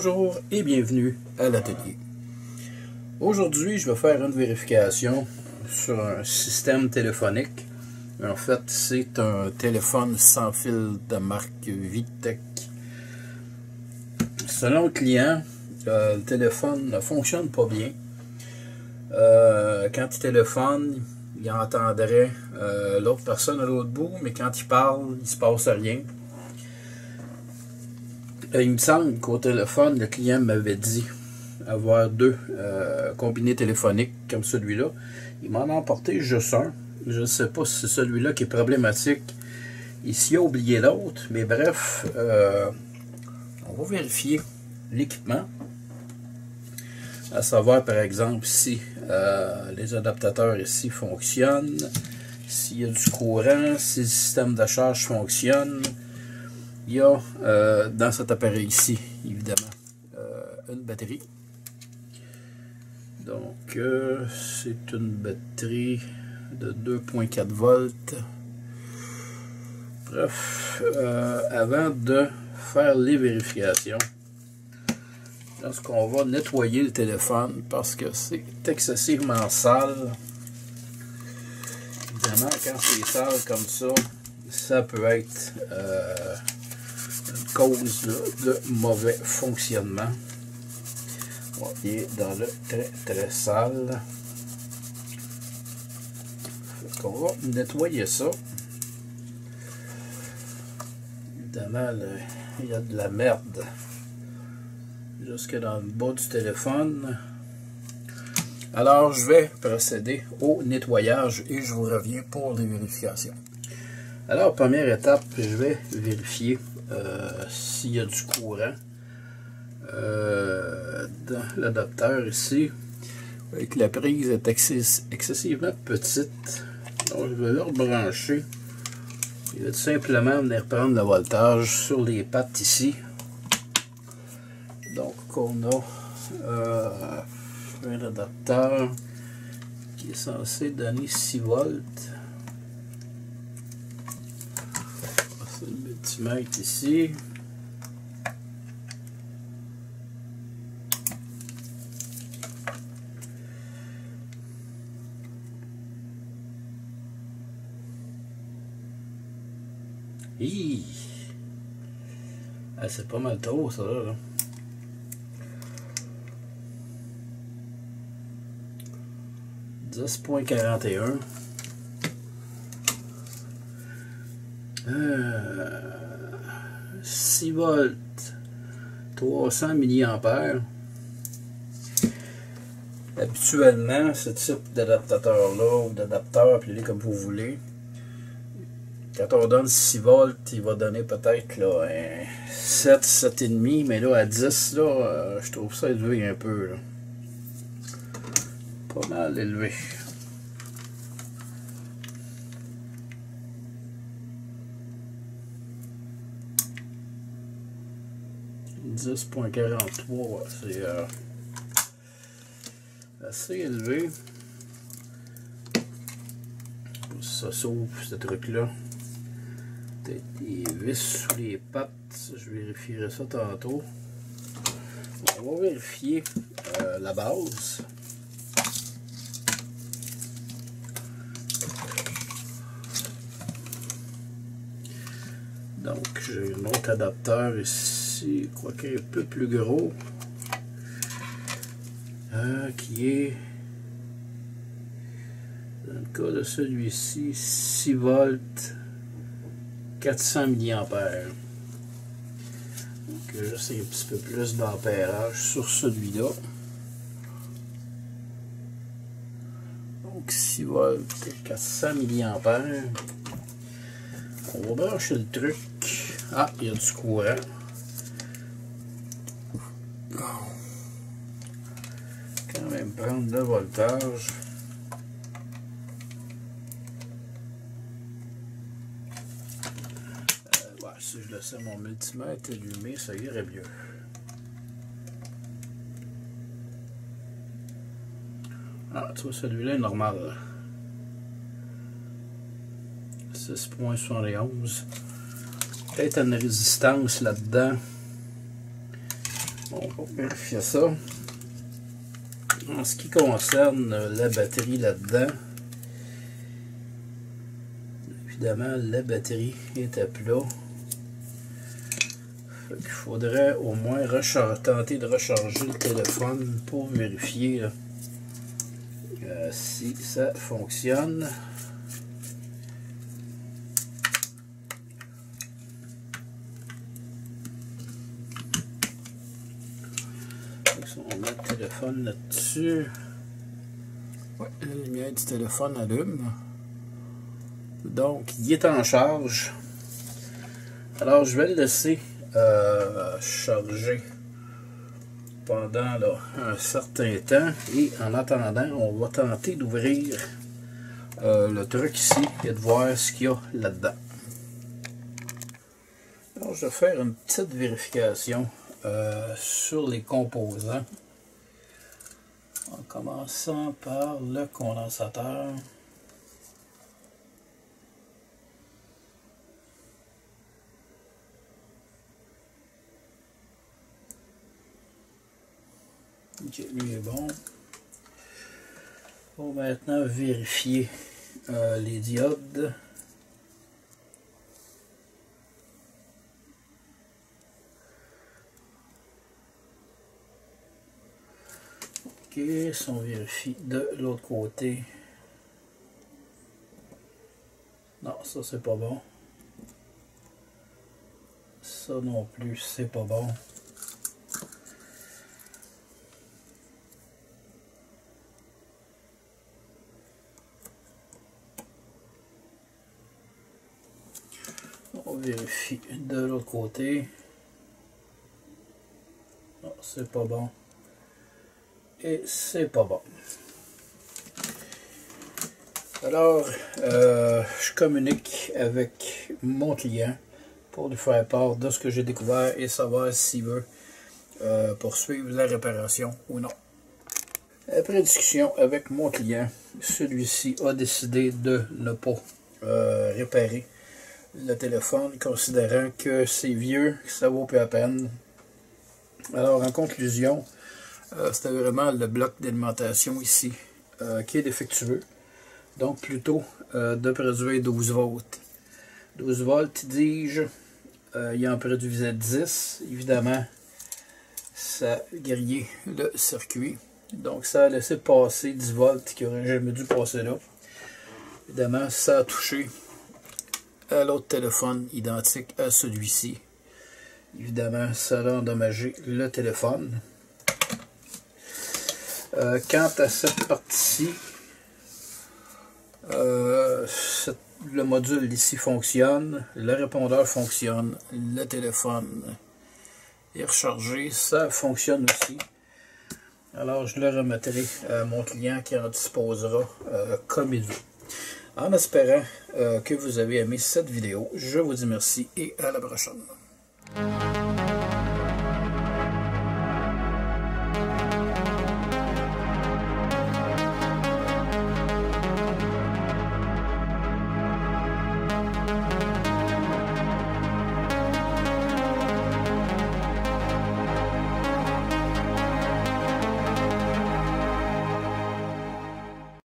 Bonjour et bienvenue à l'atelier. Aujourd'hui, je vais faire une vérification sur un système téléphonique. En fait, c'est un téléphone sans fil de marque Vitech. Selon le client, le téléphone ne fonctionne pas bien. Quand il téléphone, il entendrait l'autre personne à l'autre bout, mais quand il parle, il ne se passe rien. Il me semble qu'au téléphone, le client m'avait dit avoir deux combinés téléphoniques comme celui-là. Il m'en a emporté juste un. Je ne sais pas si c'est celui-là qui est problématique. Ici, il a oublié l'autre. Mais bref, on va vérifier l'équipement. À savoir, par exemple, si les adaptateurs ici fonctionnent, s'il y a du courant, si le système de charge fonctionne. Il y a dans cet appareil ici, évidemment, une batterie. Donc, c'est une batterie de 2,4 volts. Bref, avant de faire les vérifications, lorsqu'on va nettoyer le téléphone, parce que c'est excessivement sale. Évidemment, quand c'est sale comme ça peut être une cause de mauvais fonctionnement. Bon, il est dans le très sale. On va nettoyer ça. Évidemment, il y a de la merde jusque dans le bas du téléphone. Alors, je vais procéder au nettoyage et je vous reviens pour les vérifications. Alors, première étape, je vais vérifier s'il y a du courant dans l'adapteur ici. Avec la prise est excessivement petite. Donc, je vais le rebrancher. Il va tout simplement venir prendre le voltage sur les pattes ici. Donc, on a un adapteur qui est censé donner 6 volts. C'est le multimètre ici. Ah, c'est pas mal trop ça là. 10,41. 6 volts, 300 mA. Habituellement, ce type d'adaptateur-là, ou d'adapteur, appelez-les comme vous voulez, quand on donne 6 volts, il va donner peut-être un 7, 7,5, mais là, à 10, là, je trouve ça élevé un peu. Là. Pas mal élevé. « 10,43 », c'est assez élevé. Ça s'ouvre, ce truc-là. Peut-être des vis sous les pattes. Je vérifierai ça tantôt. On va vérifier la base. Donc, j'ai un autre adapteur ici, je crois qu'il est un peu plus gros, qui est, dans le cas de celui-ci, 6 volts, 400 mA. Donc, là, c'est un petit peu plus d'ampérage sur celui-là. Donc, 6 volts, 400 mA. On va brancher le truc. Ah, il y a du courant. Quand même prendre le voltage. Ouais, si je laissais mon multimètre allumé, ça irait mieux. Ah, tu vois, celui-là est normal. 6,71. Peut-être une résistance là-dedans. On va vérifier ça. En ce qui concerne la batterie là-dedans, évidemment, la batterie est à plat. Il faudrait au moins tenter de recharger le téléphone pour vérifier là, si ça fonctionne. On met le téléphone là-dessus. Ouais, la lumière du téléphone allume. Donc, il est en charge. Alors, je vais le laisser charger pendant là, un certain temps. Et en attendant, on va tenter d'ouvrir le truc ici et de voir ce qu'il y a là-dedans. Alors, je vais faire une petite vérification sur les composants. En commençant par le condensateur. Ok, lui est bon. On va maintenant vérifier les diodes. Ok, si on vérifie de l'autre côté. Non, ça c'est pas bon. Ça non plus, c'est pas bon. On vérifie de l'autre côté. Non, c'est pas bon. Et c'est pas bon. Alors, je communique avec mon client pour lui faire part de ce que j'ai découvert et savoir s'il veut poursuivre la réparation ou non. Après discussion avec mon client, celui-ci a décidé de ne pas réparer le téléphone, considérant que c'est vieux, que ça vaut plus la peine. Alors, en conclusion, c'était vraiment le bloc d'alimentation ici qui est défectueux. Donc, plutôt de produire 12 volts. 12 volts, dis-je, il en produisait 10. Évidemment, ça a grillé le circuit. Donc, ça a laissé passer 10 volts qui n'aurait jamais dû passer là. Évidemment, ça a touché à l'autre téléphone identique à celui-ci. Évidemment, ça a endommagé le téléphone. Quant à cette partie-ci, le module ici fonctionne, le répondeur fonctionne, le téléphone est rechargé, ça fonctionne aussi. Alors je le remettrai à mon client qui en disposera comme il veut. En espérant que vous avez aimé cette vidéo, je vous dis merci et à la prochaine.